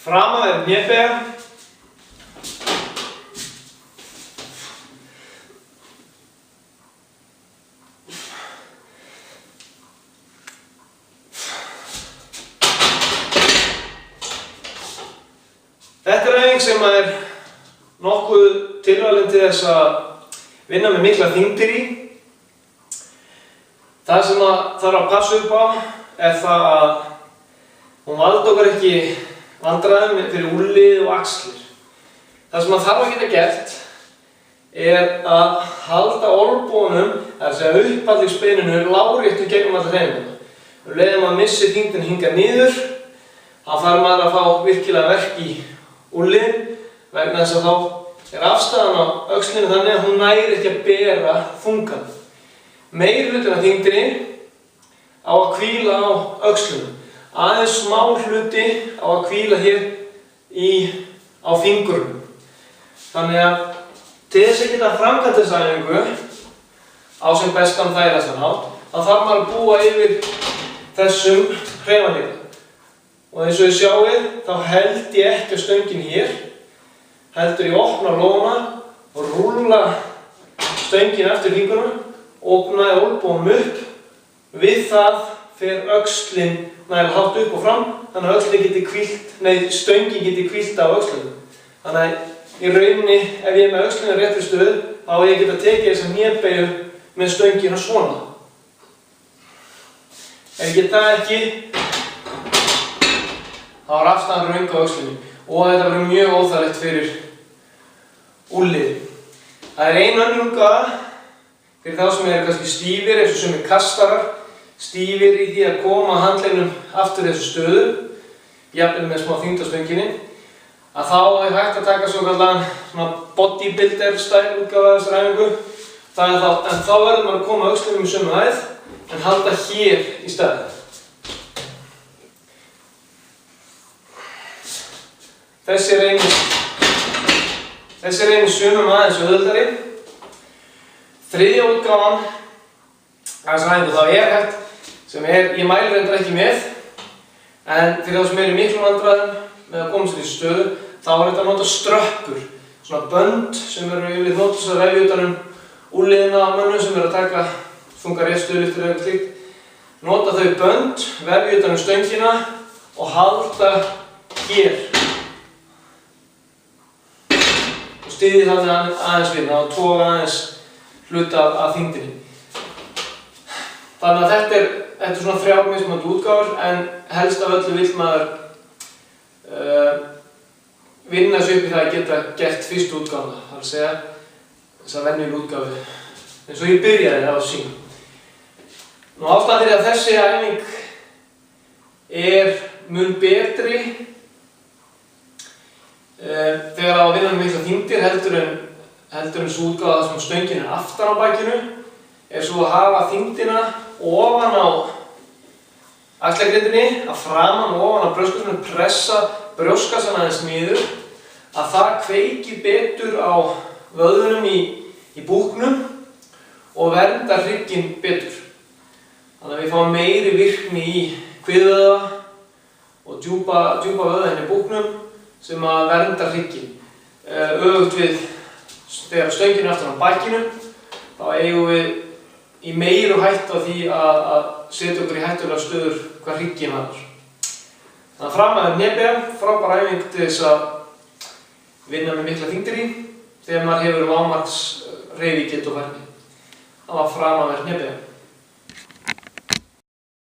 Framaverð hnébeygja. Þetta er æfing sem er nokkuð tilvalin til þess að vinna með mikla þyngdir í. Það sem þarf að passa upp á er það að hún valdi okkur ekki vandræðum fyrir úlnlið og axlir. Það sem þarf að geta gert er að halda olnbogum, það er að segja upphandleggsbeininu, láréttu gegnum alla hreyfinguna. Um leið að maður missi þyngdina hingað niður, þá þarf maður að fá virkilega verk í úlnliðin, vegna þess að þá er afstæðan á öxlinni þannig að hún næri ekki að bera þungan. Meiri hlutin af þyngdinni á að hvíla á öxlunum. Aðeins smá hluti á að hvíla hér á fingurunum. Þannig að til þess að geta framkvæmt þessa æfingu á sem bestan þægilegastan hátt, þá þarf maður að búa yfir þessum hreyfanleika. Og eins og þið sjáið, þá held ég ekki á stönginni hér, heldur ég opna lóna og rúlla stöngin eftir fingurunum, opnaði olnbogum upp, við það fer öxlin nægilega hátt upp og fram, þannig að stöngin geti hvílt á öxlunum. Þannig að í rauninni, ef ég er með öxlina réttri stöðu, þá ég geta tekið þessa hnébeygju með stöngina svona. Ef ég get það ekki, þá er afstæðan röng á öxlinni og þetta verður mjög óþægilegt fyrir úlnliðið. Það er ein önnur útgáfa fyrir þá sem eru kannski stífir, eins og sumir kastarar, stífir í því að koma handleggnum aftur þessu stöðu, jafnvel með smá þyngd á stönginni, að þá er hægt að taka svona bodybuilder style útgáfa þessar æfingu. En þá verður maður að koma öxlinum í sömu hæð en halda hér í staðinn. Þessi er einu sumum aðeins auðveldari. Þriðja útgáfan af þessari æfingu, þá er hægt, sem ég mæli reyndar ekki með, en fyrir þá sem eru í miklum vandræðum með að koma sér í stöðu, þá er þetta að nota ströppur, svona bönd sem eru yfirleitt notuð að vefja utan úlnliðina á mönnum sem eru að taka þungar réttstöðulyftur eða slíkt. Nota þau bönd, vefja utan stöngina og halda hér. Styðið þannig aðeins við og toga aðeins hluta af þyngdinni. Þannig að þetta er svona 3 mismunandi útgáfur, en helst af öllu vill maður vinna sig upp í það að geta gert fyrstu útgáfuna, það er að segja þessa venjulega útgáfu, eins og ég byrjaði á að sýna. Ástæðan fyrir að þessi æfing er mun betri þegar á að vinna með mikla þyngdir heldur en svo útgáfa sem stöngin er aftan á bakinu, er svo að hafa þyngdina ofan á axlargrindinni, að framan og ofan á brjóstkassanum, pressa brjóstkassan aðeins niður, að það kveiki betur á vöðvunum í búknum og verndar hrygginn betur. Þannig að við fáum meiri virkni í kviðvöðva og djúpa vöðva í búknum sem að vernda hrygginn. Öfugt við þegar stöngin er aftan á bakinu, þá eigum við í meiru hættu á því að setja okkur í hættulegar stöður hvað hrygginn varðar. Þannig að framaverð hnébeygja, frábær æfing til þess að vinna með mikla þyngdir í þegar maður hefur lágmarks hreyfigetu og færni. Það var framaverð hnébeygja.